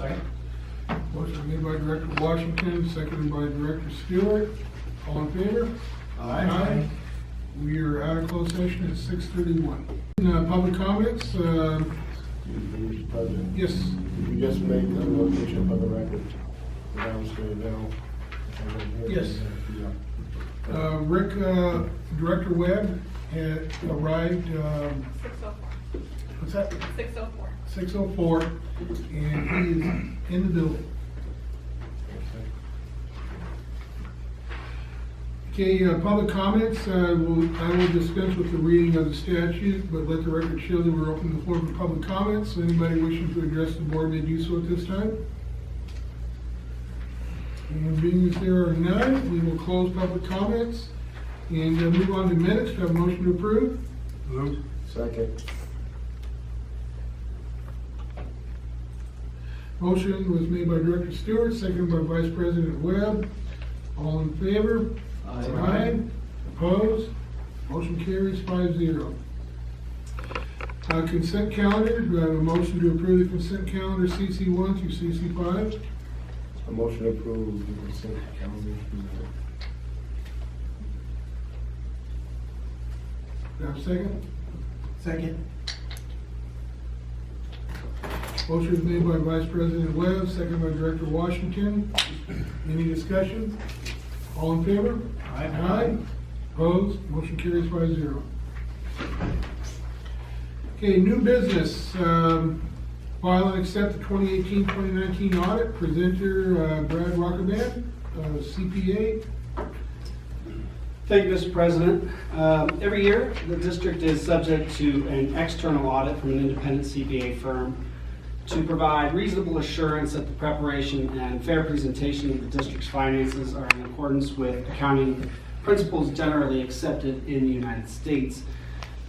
Second. Motion made by Director Washington, seconded by Director Stewart. All in favor? Aye. We are out of closed session at 6:31. Public comments? Mr. President, Yes. did you just make the notation for the record? Downstairs now. Yes. Yeah. Rick, Director Webb had arrived, 604. what's that? 604. 6:04, and he is in the building. Okay, public comments, I will dispense with the reading of the statute, but let the record show that we're opening the floor for public comments. Anybody wishing to address the board may do so at this time. And being as there are none, we will close public comments and move on to minutes. Do I have a motion to approve? Move. Second. Motion was made by Director Stewart, seconded by Vice President Webb. All in favor? Aye. Opposed? Motion carries 5-0. Consent calendar, do I have a motion to approve the consent calendar CC1 through CC5? A motion to approve the consent calendar. Do I have a second? Second. Motion is made by Vice President Webb, seconded by Director Washington. Any discussion? All in favor? Aye. Opposed? Motion carries 5-0. Okay, new business. File and accept the 2018-2019 audit. Presenter Brad Rockerman, CPA. Thank you, Mr. President. Every year, the district is subject to an external audit from an independent CPA firm to provide reasonable assurance that the preparation and fair presentation of the district's finances are in accordance with accounting principles generally accepted in the United States.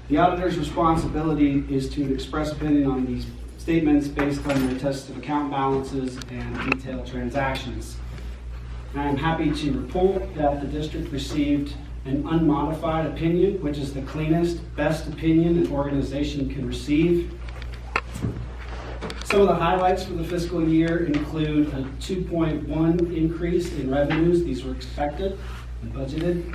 The auditor's responsibility is to express opinion on these statements based on their attested account balances and detailed transactions. I am happy to report that the district received an unmodified opinion, which is the cleanest, best opinion an organization can receive. Some of the highlights for the fiscal year include a 2.1 increase in revenues. These were expected and budgeted.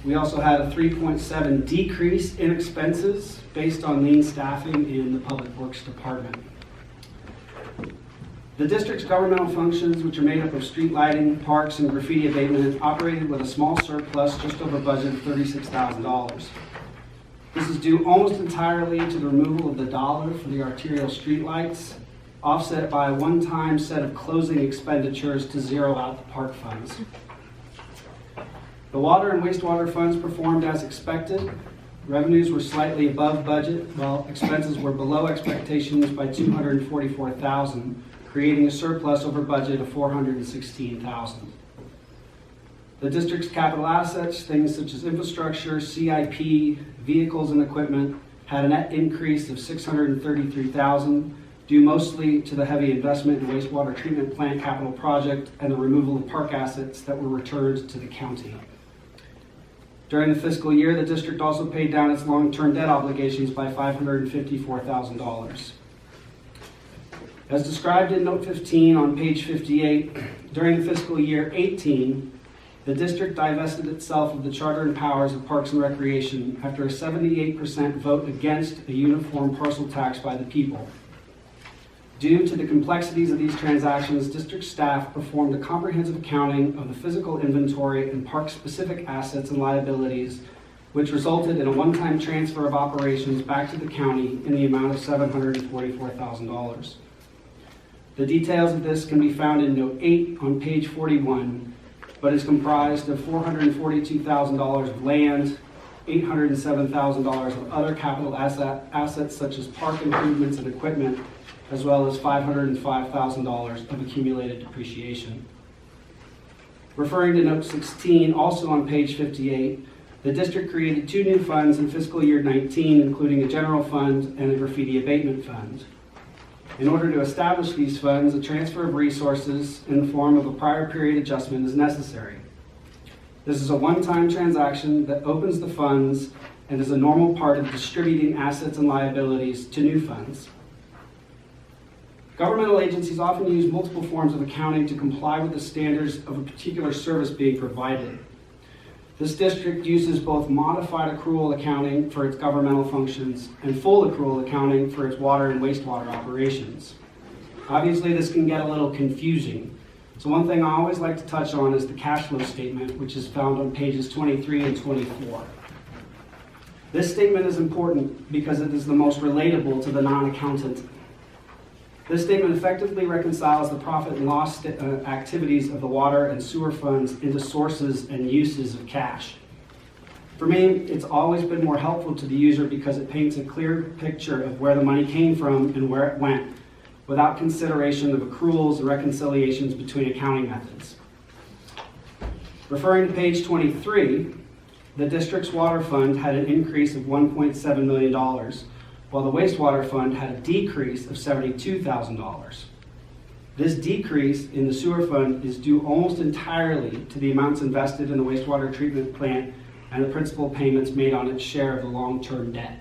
We also had a 3.7 decrease in expenses based on lean staffing in the Public Works Department. The district's governmental functions, which are made up of street lighting, parks, and graffiti abatement, operated with a small surplus just over budget of $36,000. This is due almost entirely to the removal of the dollar for the arterial streetlights, offset by a one-time set of closing expenditures to zero out the park funds. The water and wastewater funds performed as expected. Revenues were slightly above budget, while expenses were below expectations by $244,000, creating a surplus over budget of $416,000. The district's capital assets, things such as infrastructure, CIP, vehicles and equipment, had a net increase of $633,000, due mostly to the heavy investment in wastewater treatment plant capital project and the removal of park assets that were returned to the county. During the fiscal year, the district also paid down its long-term debt obligations by $554,000. As described in Note 15 on page 58, during the fiscal year 18, the district divested itself of the charter and powers of Parks and Recreation after a 78% vote against a uniform parcel tax by the people. Due to the complexities of these transactions, district staff performed a comprehensive accounting of the physical inventory and park-specific assets and liabilities, which resulted in a one-time transfer of operations back to the county in the amount of $744,000. The details of this can be found in Note 8 on page 41, but is comprised of $442,000 of land, $807,000 of other capital assets such as park improvements and equipment, as well as $505,000 of accumulated depreciation. Referring to Note 16, also on page 58, the district created two new funds in fiscal year 19, including a general fund and a graffiti abatement fund. In order to establish these funds, a transfer of resources in the form of a prior period adjustment is necessary. This is a one-time transaction that opens the funds and is a normal part of distributing assets and liabilities to new funds. Governmental agencies often use multiple forms of accounting to comply with the standards of a particular service being provided. This district uses both modified accrual accounting for its governmental functions and full accrual accounting for its water and wastewater operations. Obviously, this can get a little confusing. So one thing I always like to touch on is the cash flow statement, which is found on pages 23 and 24. This statement is important because it is the most relatable to the non-accountant. This statement effectively reconciles the profit and loss activities of the water and sewer funds into sources and uses of cash. For me, it's always been more helpful to the user because it paints a clear picture of where the money came from and where it went, without consideration of accruals and reconciliations between accounting methods. Referring to page 23, the district's water fund had an increase of $1.7 million, while the wastewater fund had a decrease of $72,000. This decrease in the sewer fund is due almost entirely to the amounts invested in the wastewater treatment plant and the principal payments made on its share of the long-term debt.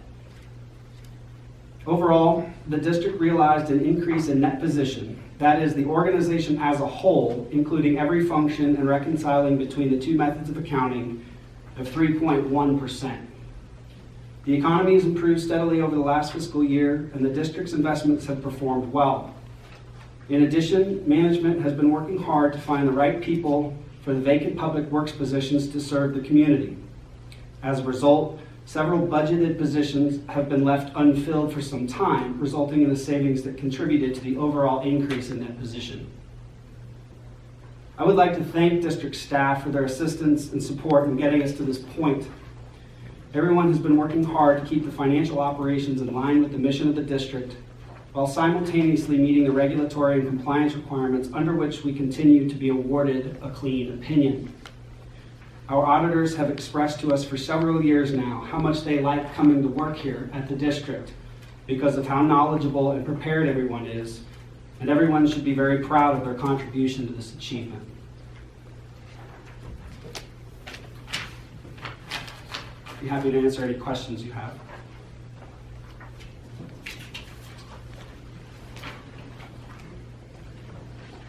Overall, the district realized an increase in net position, that is, the organization as a whole, including every function and reconciling between the two methods of accounting, of 3.1%. The economy has improved steadily over the last fiscal year, and the district's investments have performed well. In addition, management has been working hard to find the right people for the vacant public works positions to serve the community. As a result, several budgeted positions have been left unfilled for some time, resulting in the savings that contributed to the overall increase in net position. I would like to thank district staff for their assistance and support in getting us to this point. Everyone has been working hard to keep the financial operations in line with the mission of the district, while simultaneously meeting the regulatory and compliance requirements under which we continue to be awarded a clean opinion. Our auditors have expressed to us for several years now how much they like coming to work here at the district because of how knowledgeable and prepared everyone is, and everyone should be very proud of their contribution to this achievement. Be happy to answer any questions you have.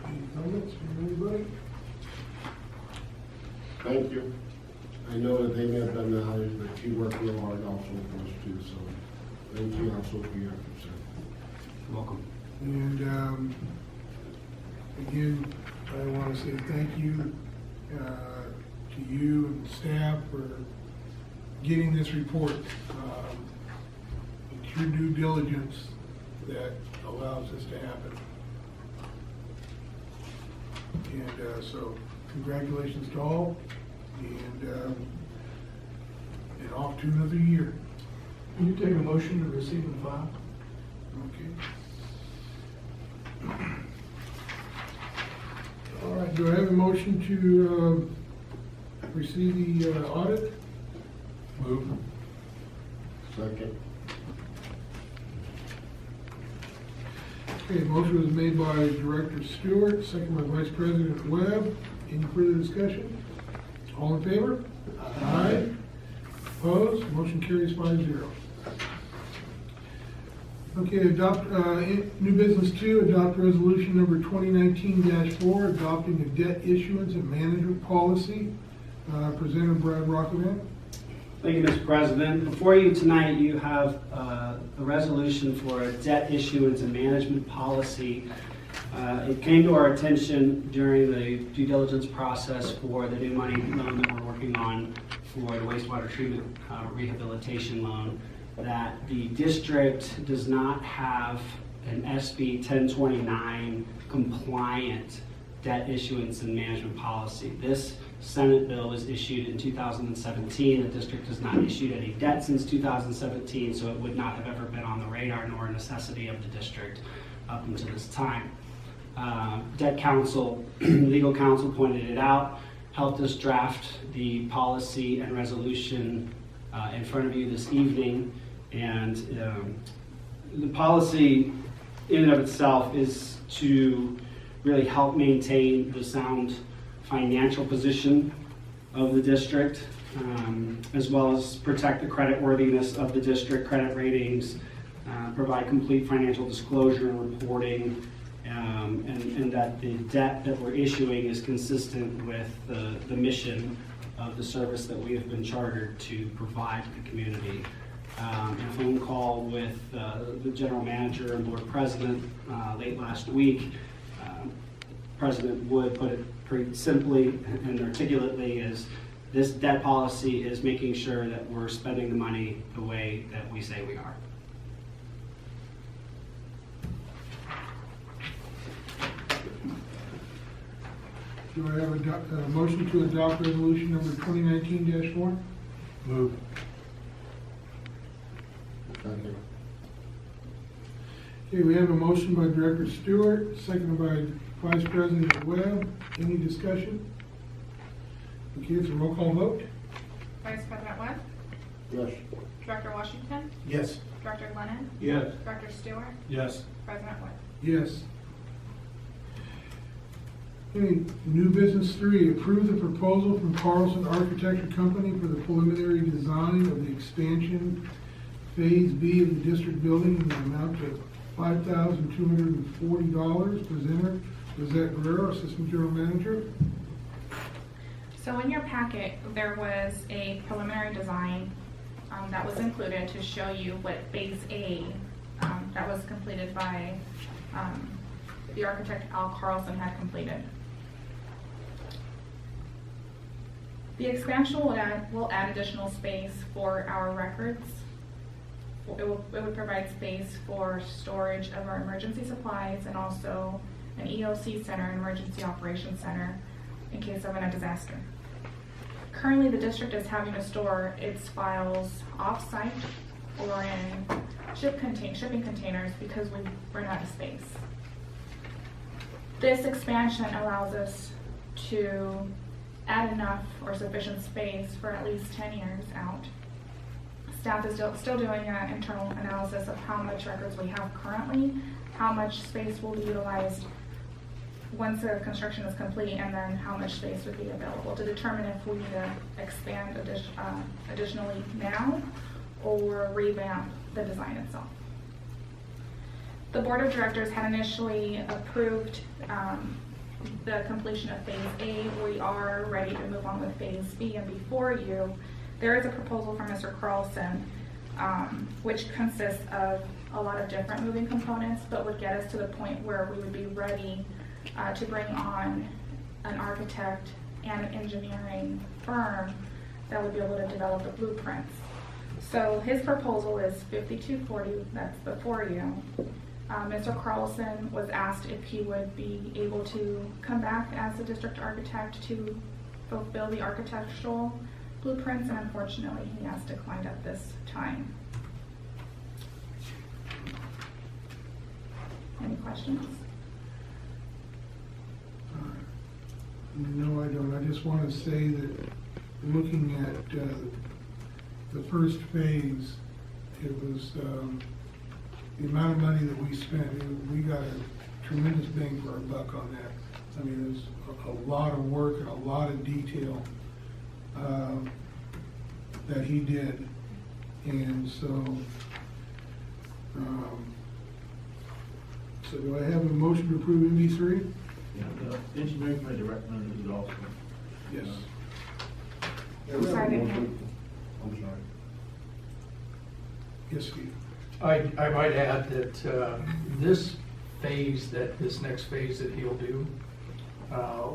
Any comments from anybody? Thank you. I know that they may have done the hires, but you work real hard also for us too, so thank you also for your efforts, sir. You're welcome. And again, I want to say thank you to you and staff for getting this report. It's your due diligence that allows this to happen. And so congratulations to all, and off to another year. Can you take a motion to receive and file? Okay. All right, do I have a motion to receive the audit? Move. Second. Okay, motion was made by Director Stewart, second by Vice President Webb. Any further discussion? All in favor? Aye. Opposed? Motion carries 5-0. Okay, adopt, new business 2, adopt resolution number 2019-4, adopting a debt issuance and management policy, presented by Brad Rockavan. Thank you, Mr. President. Before you tonight, you have a resolution for a debt issuance and management policy. It came to our attention during the due diligence process for the new money loan that we're working on for the wastewater treatment rehabilitation loan, that the district does not have an SB 1029 compliant debt issuance and management policy. This Senate bill was issued in 2017. The district has not issued any debt since 2017, so it would not have ever been on the radar nor a necessity of the district up until this time. Debt counsel, legal counsel pointed it out, helped us draft the policy and resolution in front of you this evening. And the policy in and of itself is to really help maintain the sound financial position of the district, as well as protect the credit worthiness of the district, credit ratings, provide complete financial disclosure and reporting, and that the debt that we're issuing is consistent with the mission of the service that we have been chartered to provide to the community. A phone call with the general manager and board president late last week. President Wood put it pretty simply and articulately is this debt policy is making sure that we're spending the money the way that we say we are. Do I have a motion to adopt resolution number 2019-4? Move. Second. Okay, we have a motion by Director Stewart, seconded by Vice President Webb. Any discussion? Okay, it's a roll call vote. Vice President Webb, Yes. Director Washington, Yes. Director Glennon, Yes. Director Stewart, Yes. President Wood. Yes. Okay, new business 3, approve the proposal from Carlson Architecture Company for the preliminary design of the expansion Phase B of the district building in the amount of $5,240. Presenter, Lizette Guerrero, Assistant General Manager. So in your packet, there was a preliminary design that was included to show you what Phase A that was completed by the architect Al Carlson had completed. The expansion will add additional space for our records. It would provide space for storage of our emergency supplies and also an EOC center, an emergency operations center, in case of a disaster. Currently, the district is having to store its files off-site or in shipping containers because we've run out of space. This expansion allows us to add enough or sufficient space for at least 10 years out. Staff is still doing an internal analysis of how much records we have currently, how much space will be utilized once the construction is complete, and then how much space would be available to determine if we need to expand additionally now or revamp the design itself. The board of directors had initially approved the completion of Phase A. We are ready to move on with Phase B, and before you, there is a proposal from Mr. Carlson, which consists of a lot of different moving components, but would get us to the point where we would be ready to bring on an architect and an engineering firm that would be able to develop the blueprints. So his proposal is 5240, that's before you. Mr. Carlson was asked if he would be able to come back as the district architect to fulfill the architectural blueprints, and unfortunately he has declined at this time. Any questions? No, I don't. I just want to say that looking at the first phase, it was the amount of money that we spent, we got a tremendous bang for our buck on that. I mean, it was a lot of work and a lot of detail that he did. And so, so do I have a motion to approve MV3? Yeah, the engineering committee recommended it also. Yes. I'm sorry, I didn't hear. I'm sorry. Yes, Steve. I might add that this next phase that he'll do,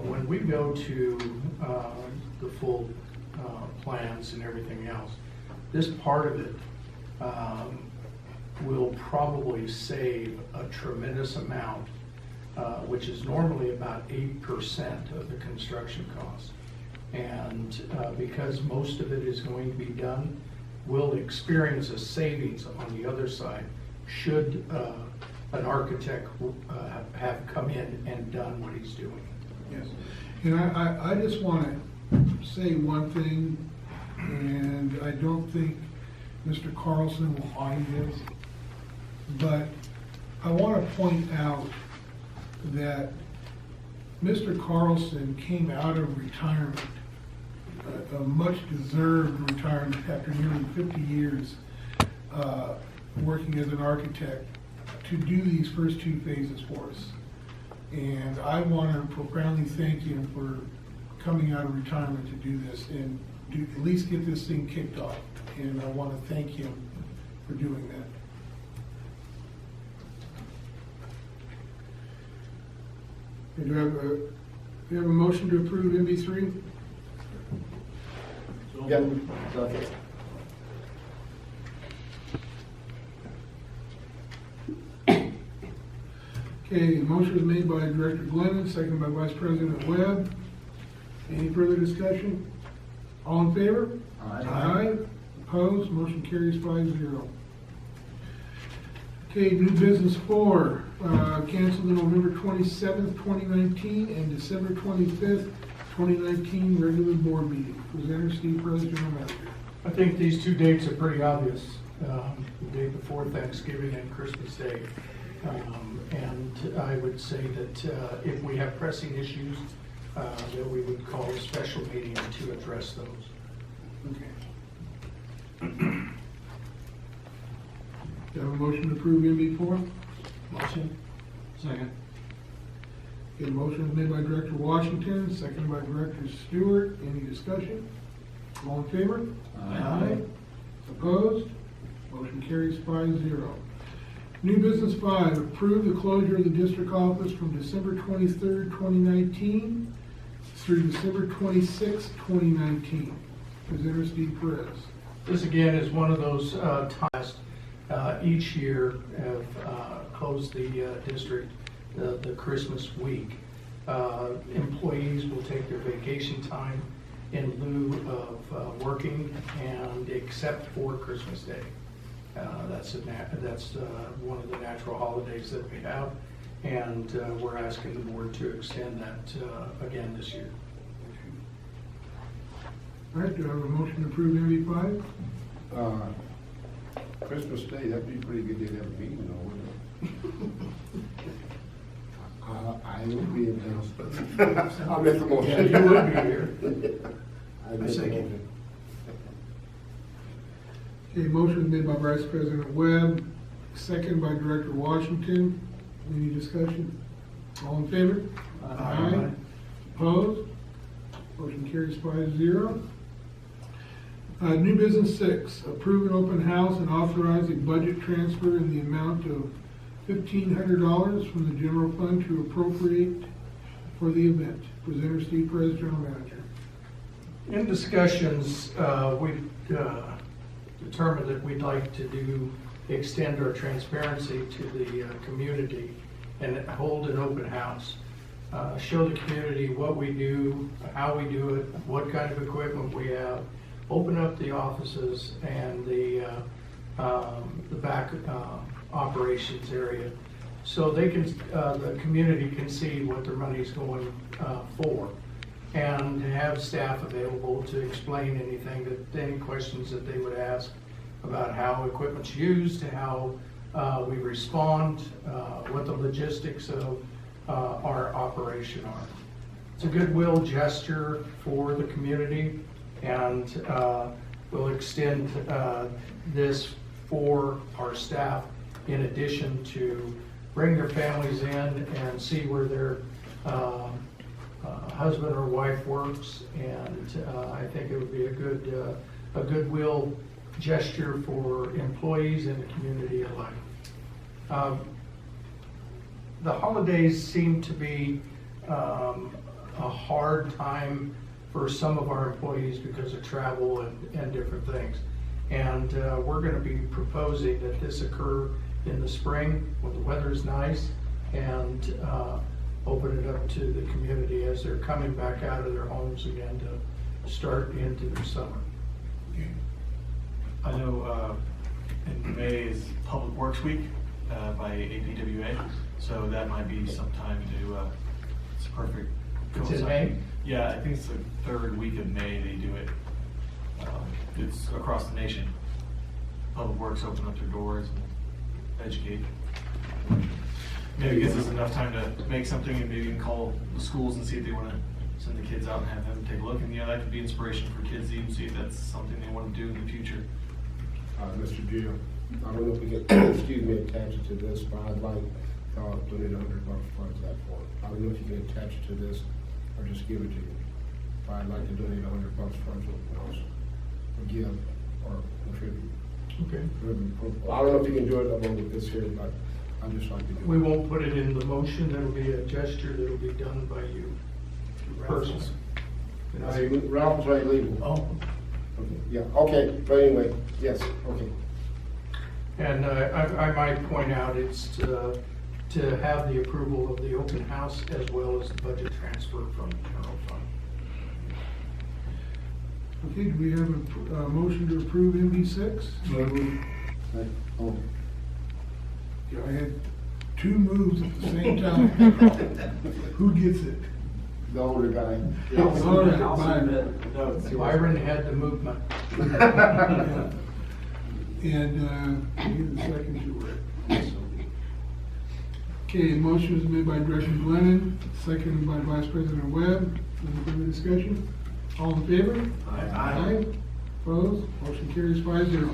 when we go to the full plans and everything else, this part of it will probably save a tremendous amount, which is normally about 8% of the construction cost. And because most of it is going to be done, we'll experience a savings on the other side should an architect have come in and done what he's doing. Yes. And I just want to say one thing, and I don't think Mr. Carlson will find this, but I want to point out that Mr. Carlson came out of retirement, a much deserved retirement after nearly 50 years working as an architect to do these first two phases for us. And I want to profoundly thank him for coming out of retirement to do this and at least get this thing kicked off. And I want to thank him for doing that. Do we have a motion to approve MB3? So Yep. moved. Second. Okay, the motion was made by Director Glennon, seconded by Vice President Webb. Any further discussion? All in favor? Aye. Opposed? Motion carries 5-0. Okay, new business 4, cancel the November 27th, 2019 and December 25th, 2019 regular board meeting. Presenter Steve Perez, General Manager. I think these two dates are pretty obvious, the day before Thanksgiving and Christmas Day. And I would say that if we have pressing issues, that we would call a special meeting to address those. Okay. Do you have a motion to approve MB4? Motion? Second. Okay, motion is made by Director Washington, seconded by Director Stewart. Any discussion? All in favor? Aye. Opposed? Motion carries 5-0. New business 5, approve the closure of the district office from December 23rd, 2019 through December 26th, 2019. Presenter Steve Perez. This again is one of those times each year have closed the district the Christmas week. Employees will take their vacation time in lieu of working and except for Christmas Day. That's one of the natural holidays that we have, and we're asking the board to extend that again this year. All right, do I have a motion to approve MB5? Christmas Day, that'd be a pretty good day to have a meeting, though, wouldn't it? I will be in town. I'll make the motion. Yeah, you would be here. I make the second. motion. Okay, motion is made by Vice President Webb, seconded by Director Washington. Any discussion? All in favor? Aye. Opposed? Motion carries 5-0. New business 6, approve an open house and authorize a budget transfer in the amount of $1,500 from the general fund to appropriate for the event. Presenter Steve Perez, General Manager. In discussions, we determined that we'd like to extend our transparency to the community and hold an open house. Show the community what we do, how we do it, what kind of equipment we have, open up the offices and the back operations area so they can, the community can see what their money's going for, and have staff available to explain any questions that they would ask about how equipment's used, how we respond, what the logistics of our operation are. It's a goodwill gesture for the community, and we'll extend this for our staff in addition to bring their families in and see where their husband or wife works, and I think it would be a goodwill gesture for employees and the community alike. The holidays seem to be a hard time for some of our employees because of travel and different things. And we're going to be proposing that this occur in the spring when the weather's nice, and open it up to the community as they're coming back out of their homes again to start into their summer. I know in May is Public Works Week by APWA, so that might be some time to, it's perfect. It's in May? Yeah, I think it's the third week of May they do it. It's across the nation. Public Works open up their doors and educate. Maybe it gives us enough time to make something, and maybe we can call the schools and see if they want to send the kids out and have them take a look. And that could be inspiration for kids to even see if that's something they want to do in the future. Mr. Gio. I don't know if we can, excuse me, attach it to this, but I'd like, donate $100 towards that for it. I don't know if you can attach it to this or just give it to you. But I'd like to donate $100 towards it, or give, or contribute. Okay. I don't know if you can do it along with this here, but I'd just like to do it. We won't put it in the motion, that'll be a gesture that'll be done by you personally. And I see, Ralph is right legal. Oh, Okay, yeah, okay, but anyway, yes, okay. and I might point out, it's to have the approval of the open house as well as the budget transfer from the general fund. Okay, do we have a motion to approve MB6? Oh, Yeah, I had two moves at the same time. Who gets it? the older guy. All right, Byron. Byron had the movement. Yeah. And, the second to it. Okay, motion was made by Director Glennon, seconded by Vice President Webb. Any further discussion? All in favor? Aye. Opposed? Motion carries 5-0.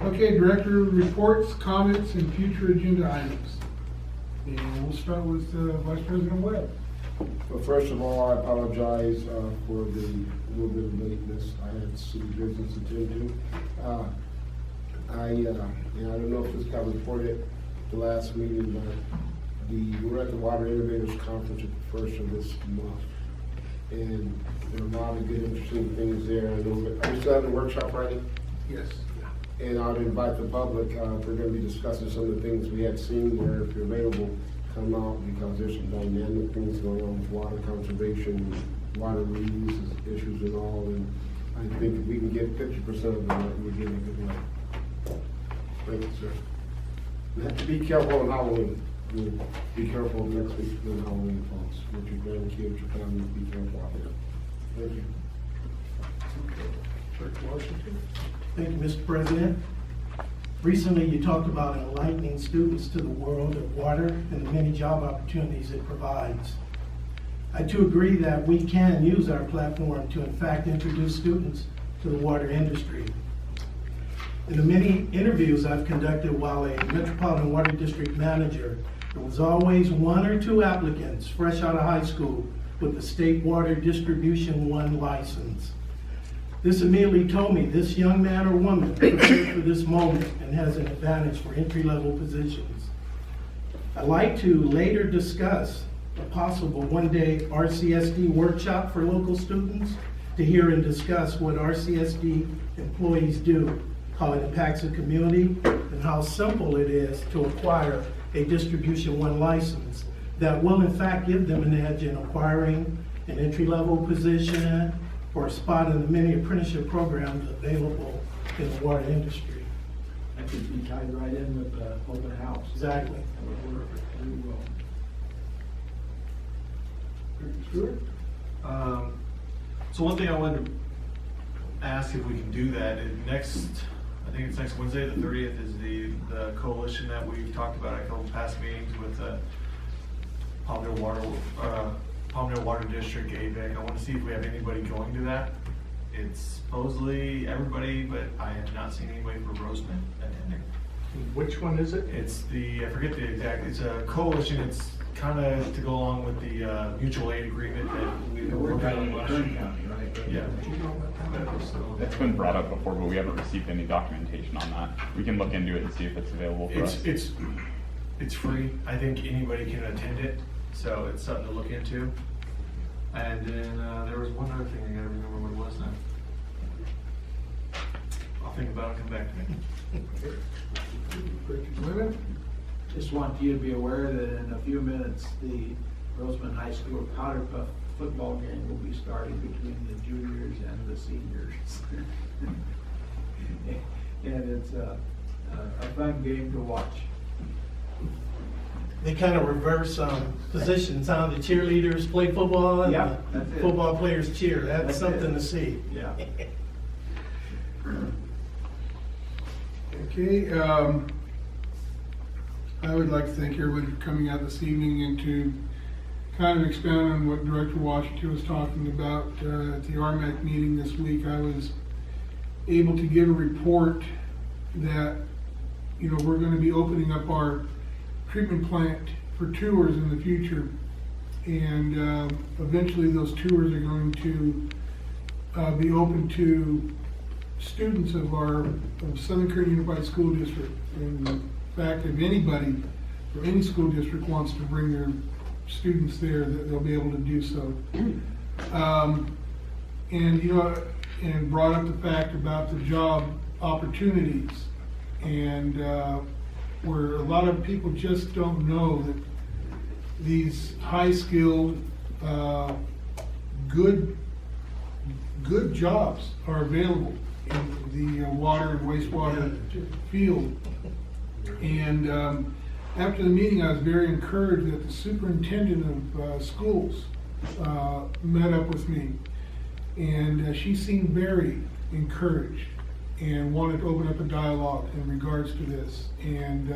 Okay, Director reports, comments, and future agenda items. And we'll start with Vice President Webb. Well, first of all, I apologize for the little bit of lateness. I had some business to attend to. I don't know if this got reported at the last meeting, but we're at the Water Innovators Conference at the first of this month. And there are a lot of good, interesting things there. I know, are we still having a workshop Friday? Yes. And I'd invite the public, we're gonna be discussing some of the things we had seen there. If you're available, come out, because there's some dynamic things going on with water conservation, water reuse issues and all, and I think if we can get 50% of them, we're getting a good way. Thank you, sir. You have to be careful on Halloween. Be careful next week when Halloween falls. With your grandkids, your family, be careful out there. Thank you. Director Washington. Thank you, Mr. President. Recently, you talked about enlightening students to the world of water and the many job opportunities it provides. I too agree that we can use our platform to in fact introduce students to the water industry. In the many interviews I've conducted while a Metropolitan Water District manager, there was always one or two applicants fresh out of high school with the State Water Distribution 1 license. This immediately told me this young man or woman prepared for this moment and has an advantage for entry-level positions. I'd like to later discuss a possible one-day RCSD workshop for local students to hear and discuss what RCSD employees do, how it impacts the community, and how simple it is to acquire a Distribution 1 license that will in fact give them an edge in acquiring an entry-level position or a spot in the many apprenticeship programs available in the water industry. That could be tied right in with the open house. Exactly. That would work really well. Director Stewart? So one thing I wanted to ask if we can do that, I think it's next Wednesday, the 30th, is the coalition that we've talked about at a couple past meetings with Palmdale Water District, AVEC. I want to see if we have anybody going to that. It's supposedly everybody, but I have not seen anybody for Roseman attending. Which one is it? It's I forget the exact, it's a coalition. It's kind of to go along with the mutual aid agreement that we We're worked down on in last Kern year. County, right? Yeah. It's been brought up before, but we haven't received any documentation on that. We can look into it and see if it's available for us. It's free. I think anybody can attend it, so it's something to look into. And then there was one other thing I gotta remember what it was now. I'll think about it and come back to me. Director Glennon? Just want you to be aware that in a few minutes, the Roseman High School Powder Puff football game will be starting between the juniors and the seniors. And it's a fun game to watch. They kind of reverse positions, huh? The cheerleaders play football and Yeah, that's the it. football players cheer. That's That's something it. to see. Yeah. Okay, I would like to thank everybody for coming out this evening and to kind of expound on what Director Washington was talking about at the RMAC meeting this week. I was able to give a report that you know, we're gonna be opening up our treatment plant for tours in the future. And eventually those tours are going to be open to students of Southern Current Unified School District. In fact, if anybody or any school district wants to bring their students there, that they'll be able to do so. And, you know, and brought up the fact about the job opportunities. And where a lot of people just don't know that these high-skilled, good jobs are available in the water and wastewater field. And after the meeting, I was very encouraged that the superintendent of schools met up with me. And she seemed very encouraged and wanted to open up a dialogue in regards to this. And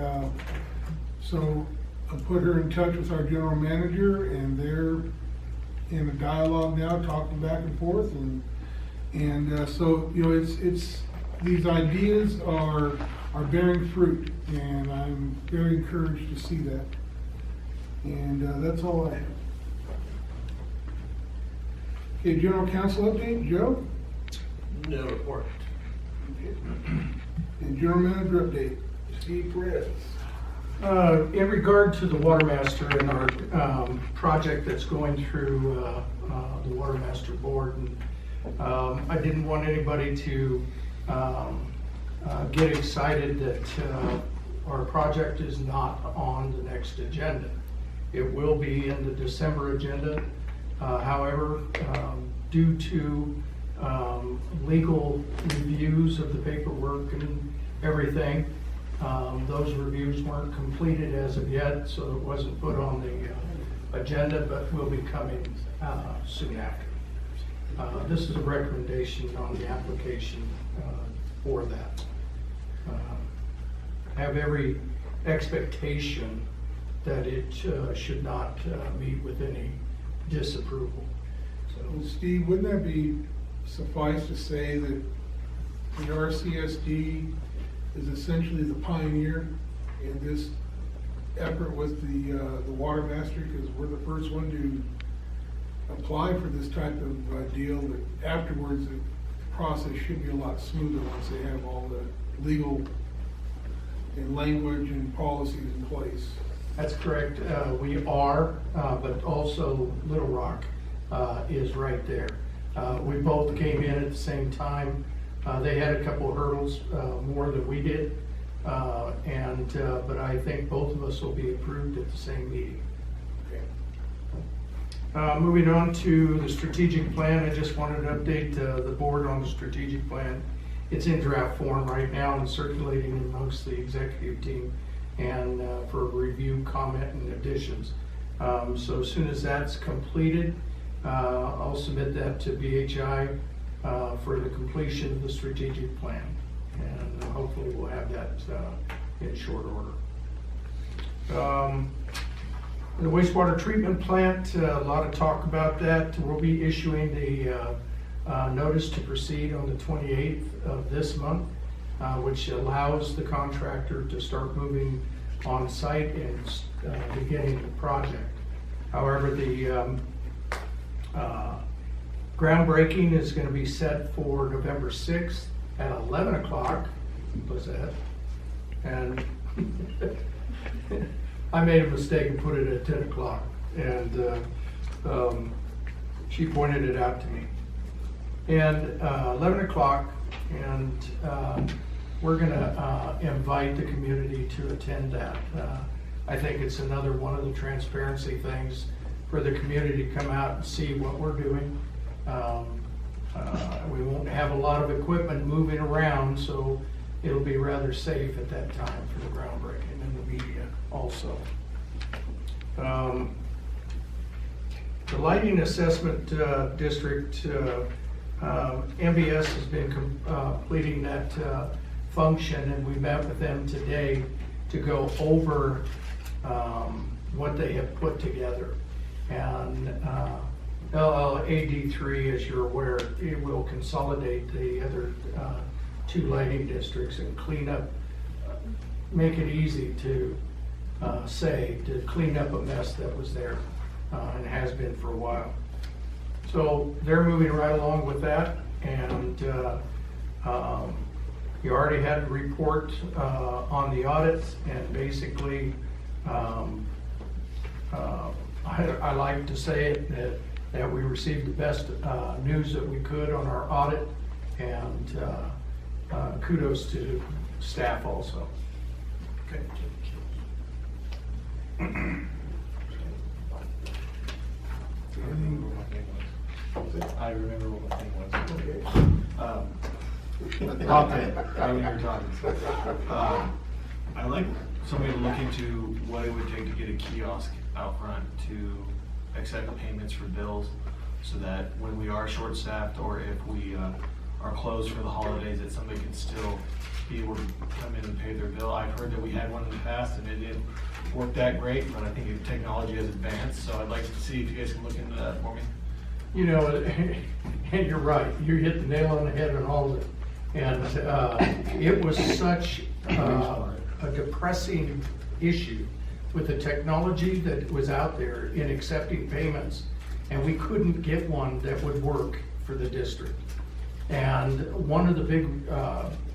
so I put her in touch with our general manager, and they're in a dialogue now, talking back and forth. And so, you know, it's these ideas are bearing fruit, and I'm very encouraged to see that. And that's all I have. Okay, general counsel update, Joe? No report. And general manager update, Steve Perez. In regard to the water master and our project that's going through the water master board, and I didn't want anybody to get excited that our project is not on the next agenda. It will be in the December agenda. However, due to legal reviews of the paperwork and everything, those reviews weren't completed as of yet, so it wasn't put on the agenda, but will be coming soon after. This is a recommendation on the application for that. I have every expectation that it should not meet with any disapproval. Well, Steve, wouldn't that be suffice to say that the RCSD is essentially the pioneer in this effort with the water master, because we're the first one to apply for this type of deal, that afterwards the process should be a lot smoother once they have all the legal and language and policies in place. That's correct. We are, but also Little Rock is right there. We both came in at the same time. They had a couple of hurdles more than we did, but I think both of us will be approved at the same meeting. Moving on to the strategic plan, I just wanted to update the board on the strategic plan. It's in draft form right now and circulating amongst the executive team and for review, comment, and additions. So as soon as that's completed, I'll submit that to BHI for the completion of the strategic plan. And hopefully we'll have that in short order. The wastewater treatment plant, a lot of talk about that. We'll be issuing the notice to proceed on the 28th of this month, which allows the contractor to start moving on site and beginning the project. However, the groundbreaking is going to be set for November 6th at 11 o'clock. Was that? And I made a mistake and put it at 10 o'clock. And she pointed it out to me. And 11 o'clock, and we're going to invite the community to attend that. I think it's another one of the transparency things for the community to come out and see what we're doing. We won't have a lot of equipment moving around, so it'll be rather safe at that time for the groundbreaking and the media also. The lighting assessment district, MBS has been completing that function, and we met with them today to go over what they have put together. And LLAD3, as you're aware, it will consolidate the other two lighting districts and clean up make it easy to say, to clean up a mess that was there and has been for a while. So they're moving right along with that, and you already had a report on the audits, and basically, I like to say it, that we received the best news that we could on our audit, and kudos to staff also. Okay. I remember what my thing was. Okay. Pop it, right when you were talking. I'd like somebody to look into what it would take to get a kiosk out front to accept payments for bills, so that when we are short-staffed, or if we are closed for the holidays, that somebody can still be able to come in and pay their bill. I've heard that we had one in the past and it didn't work that great, but I think the technology has advanced, so I'd like to see if you guys can look into that for me. You know, and you're right, you hit the nail on the head on all of it. And it was such a depressing issue with the technology that was out there in accepting payments, and we couldn't get one that would work for the district. And one of the big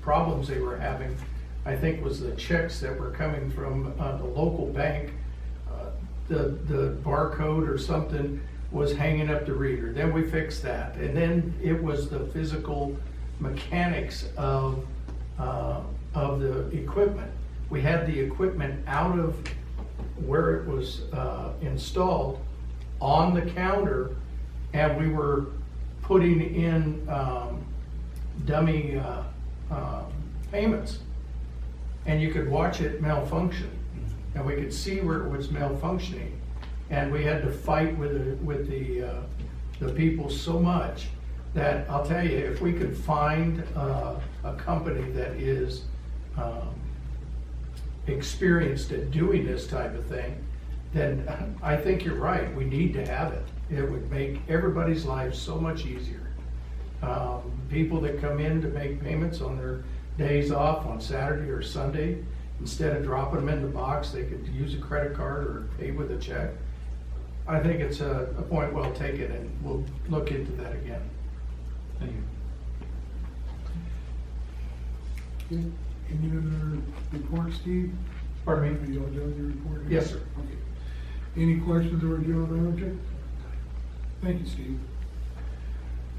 problems they were having, I think, was the checks that were coming from the local bank. The barcode or something was hanging up the reader. Then we fixed that. And then it was the physical mechanics of the equipment. We had the equipment out of where it was installed on the counter, and we were putting in dummy payments. And you could watch it malfunction, and we could see where it was malfunctioning. And we had to fight with the people so much that I'll tell you, if we could find a company that is experienced at doing this type of thing, then I think you're right, we need to have it. It would make everybody's lives so much easier. People that come in to make payments on their days off on Saturday or Sunday, instead of dropping them in the box, they could use a credit card or pay with a check. I think it's a point well taken, and we'll look into that again. Thank you. Okay. Any other reports, Steve? Pardon Are you all done with your report? Yes, sir. Okay. Any questions of our general manager? Thank you, Steve.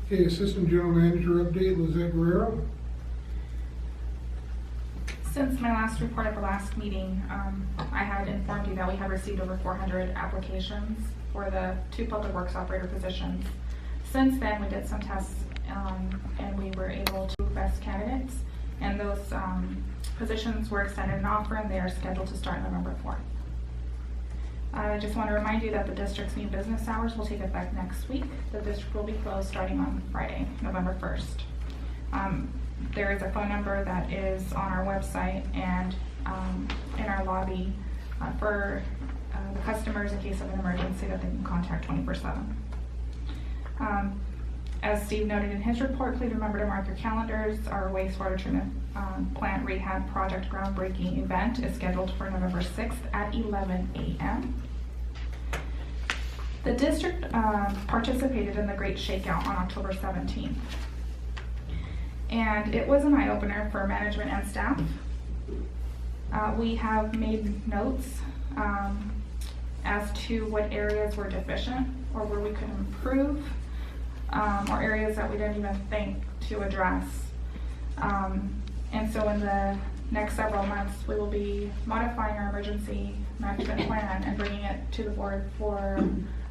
Okay, Assistant General Manager update, Lizette Guerrero. Since my last report at the last meeting, I had informed you that we had received over 400 applications for the 2 public works operator positions. Since then, we did some tests and we were able to best candidates, and those positions were extended an offer, and they are scheduled to start November 4th. I just want to remind you that the district's new business hours will take effect next week. The district will be closed starting on Friday, November 1st. There is a phone number that is on our website and in our lobby for the customers in case of an emergency that they can contact 24/7. As Steve noted in his report, please remember to mark your calendars. Our wastewater treatment plant rehab project groundbreaking event is scheduled for November 6th at 11 a.m. The district participated in the Great Shakeout on October 17th. And it was an eye-opener for management and staff. We have made notes as to what areas were deficient or where we could improve, or areas that we didn't even think to address. And so in the next several months, we will be modifying our emergency management plan and bringing it to the board for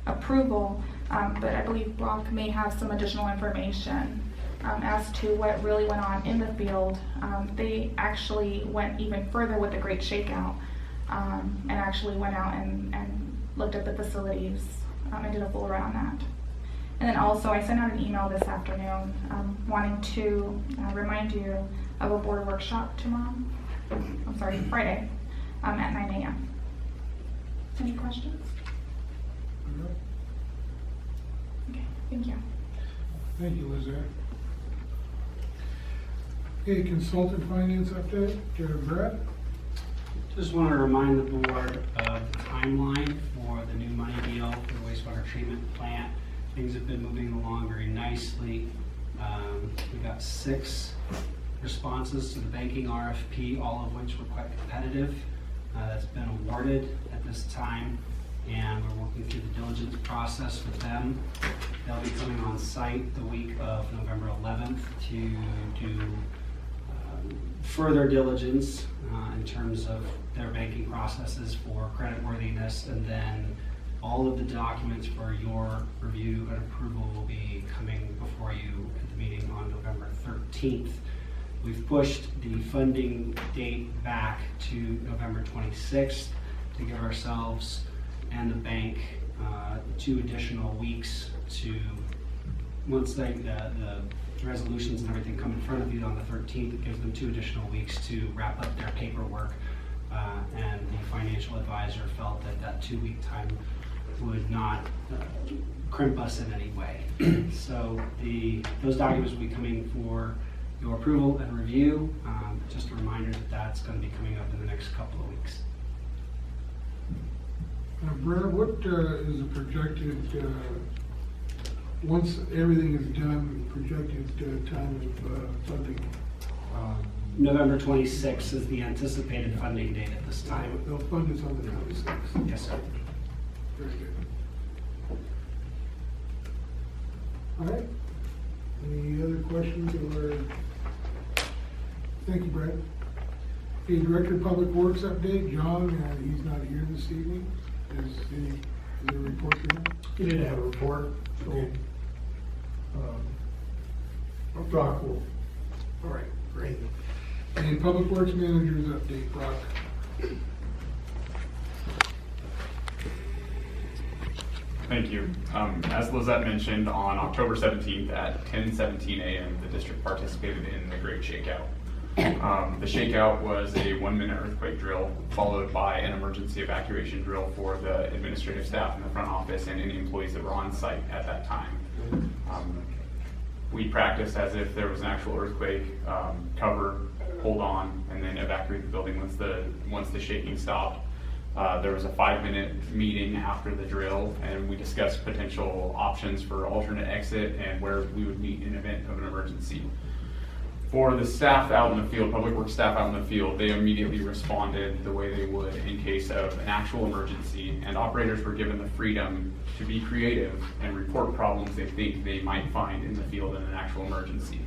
approval. But I believe Brock may have some additional information as to what really went on in the field. They actually went even further with the Great Shakeout and actually went out and looked at the facilities and did a full run on that. And then also I sent out an email this afternoon wanting to remind you of a board workshop Friday at 9 a.m. Any questions? Okay, thank you. Thank you, Lizette. Okay, consultant finance update, Jared Brett. Just want to remind the board of the timeline for the new money deal for the wastewater treatment plant. Things have been moving along very nicely. We got 6 responses to the banking RFP, all of which were quite competitive. That's been awarded at this time, and we're working through the diligence process with them. They'll be coming on site the week of November 11th to do further diligence in terms of their banking processes for creditworthiness, and then all of the documents for your review and approval will be coming before you at the meeting on November 13th. We've pushed the funding date back to November 26th to give ourselves and the bank 2 additional weeks to, once the resolutions and everything come in front of you on the 13th, it gives them 2 additional weeks to wrap up their paperwork. And the financial advisor felt that that 2-week time would not crimp us in any way. So those documents will be coming for your approval and review. Just a reminder that that's going to be coming up in the next couple of weeks. Brenna, what is the projected, once everything is done, projected time of funding? November 26th is the anticipated funding date at this time. They'll fund us on the 26th. Yes, sir. Very good. All right. Any other questions or? Thank you, Brad. Okay, Director of Public Works update, John, he's not here this evening. Is there a report for him? He didn't have a report, so, Okay. Brock will. All right, great. And Public Works Manager's update, Brock. Thank you. As Lizette mentioned, on October 17th at 10:17 a.m., the district participated in the Great Shakeout. The shakeout was a 1-minute earthquake drill followed by an emergency evacuation drill for the administrative staff in the front office and any employees that were on site at that time. We practiced as if there was an actual earthquake, cover, hold on, and then evacuate the building once the shaking stopped. There was a 5-minute meeting after the drill, and we discussed potential options for alternate exit and where we would meet in event of an emergency. For the staff out in the field, public works staff out in the field, they immediately responded the way they would in case of an actual emergency, and operators were given the freedom to be creative and report problems they think they might find in the field in an actual emergency.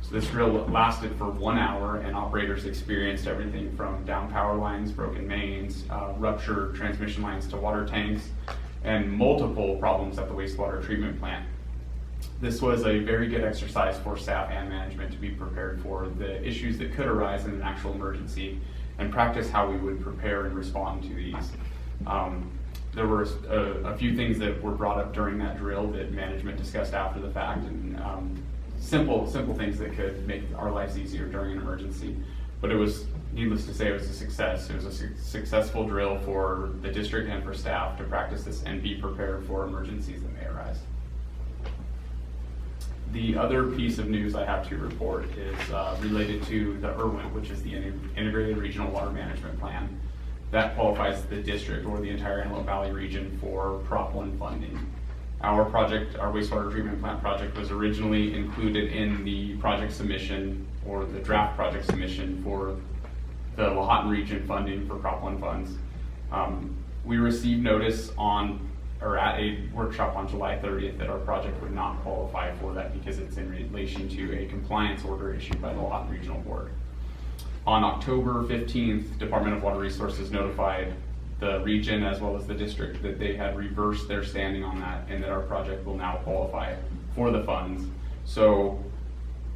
So this drill lasted for 1 hour, and operators experienced everything from down power lines, broken mains, ruptured transmission lines to water tanks, and multiple problems at the wastewater treatment plant. This was a very good exercise for staff and management to be prepared for the issues that could arise in an actual emergency and practice how we would prepare and respond to these. There were a few things that were brought up during that drill that management discussed after the fact, and simple things that could make our lives easier during an emergency. But it was, needless to say, it was a success. It was a successful drill for the district and for staff to practice this and be prepared for emergencies that may arise. The other piece of news I have to report is related to the IRWIN, which is the Integrated Regional Water Management Plan. That qualifies the district or the entire Antelope Valley region for Prop 1 funding. Our project, our wastewater treatment plant project, was originally included in the project submission or the draft project submission for the Lahontan region funding for Prop 1 funds. We received notice at a workshop on July 30th that our project would not qualify for that because it's in relation to a compliance order issued by the Lahontan Regional Board. On October 15th, Department of Water Resources notified the region as well as the district that they had reversed their standing on that and that our project will now qualify for the funds. So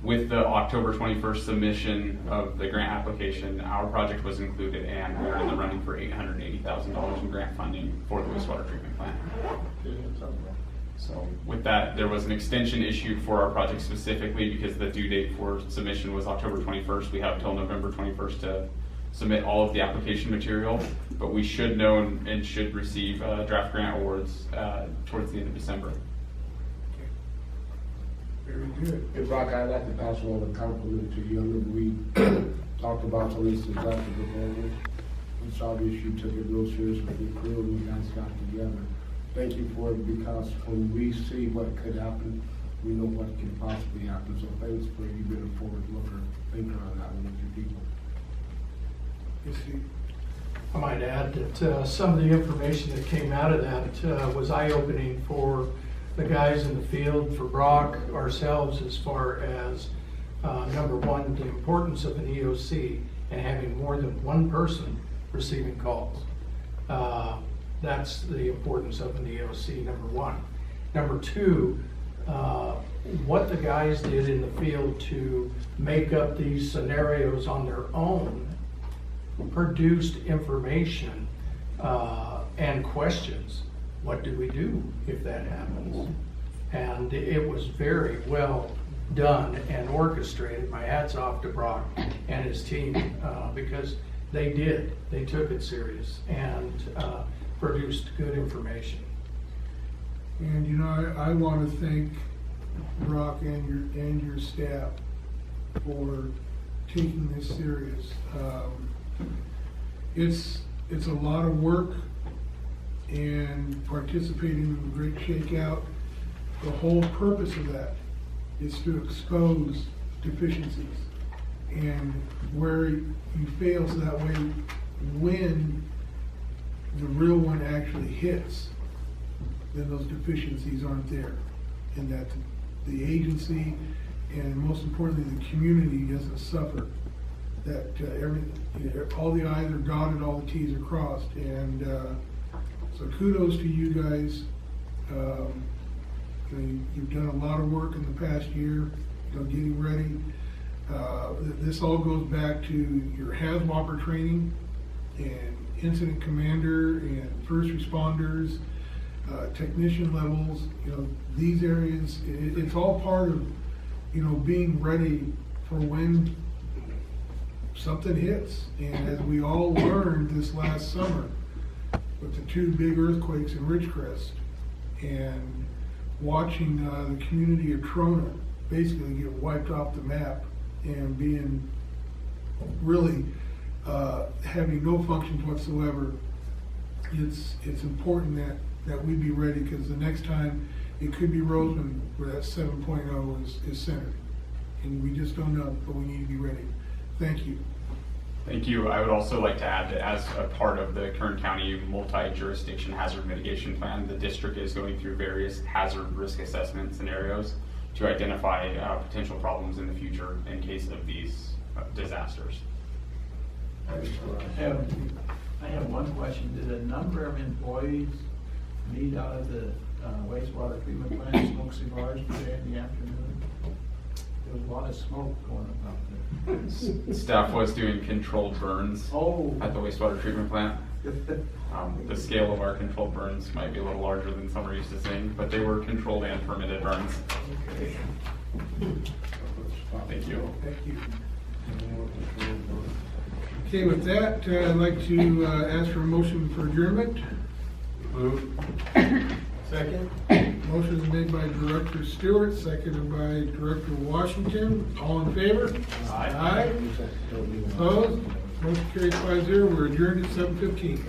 with the October 21st submission of the grant application, our project was included and we're in the running for $880,000 in grant funding for the wastewater treatment plant. So with that, there was an extension issued for our project specifically because the due date for submission was October 21st. We have until November 21st to submit all of the application material, but we should know and should receive draft grant awards towards the end of December. Very good. Hey, Brock, I'd like to pass along a compliment to you. I remember we talked about some of these disaster preparedness. It's obvious you took it real serious with your crew and you guys got together. Thank you for it, because when we see what could happen, we know what can possibly happen. So thanks for you being a forward looker, thinker on that one with your people. Yes, Steve. I might add that some of the information that came out of that was eye-opening for the guys in the field, for Brock, ourselves, as far as, number one, the importance of an EOC and having more than one person receiving calls. That's the importance of an EOC, number one. Number two, what the guys did in the field to make up these scenarios on their own produced information and questions. What do we do if that happens? And it was very well done and orchestrated. My hat's off to Brock and his team, because they did. They took it serious and produced good information. And you know, I want to thank Brock and your staff for taking this serious. It's a lot of work, and participating in the Great Shakeout. The whole purpose of that is to expose deficiencies and where you fail, so that way when the real one actually hits, then those deficiencies aren't there, and that the agency and most importantly the community doesn't suffer. That all the I's are dotted, all the T's are crossed, and so kudos to you guys. You've done a lot of work in the past year, getting ready. This all goes back to your HAZWOPER training and incident commander and first responders, technician levels. These areas, it's all part of being ready for when something hits. And as we all learned this last summer with the 2 big earthquakes in Ridgecrest, and watching the community of Trona basically get wiped off the map and being really having no functions whatsoever, it's important that we be ready, because the next time it could be Roseman where that 7.0 is centered, and we just don't know, but we need to be ready. Thank you. Thank you. I would also like to add that as a part of the Kern County multi-jurisdiction hazard mitigation plan, the district is going through various hazard risk assessment scenarios to identify potential problems in the future in case of these disasters. I have one question. Did a number of employees meet out of the wastewater treatment plant, smoke cigars today in the afternoon? There was a lot of smoke going about there. Staff was doing controlled burns Oh. at the wastewater treatment plant. The scale of our controlled burns might be a little larger than some are used to seeing, but they were controlled and permitted burns. Okay. Thank you. Thank you. Okay, with that, I'd like to ask for a motion for adjournment. Move. Second? Motion is made by Director Stewart, seconded by Director Washington. All in favor? Aye. Aye. Opposed? Motion carries 5-0. We're adjourned at 7:15.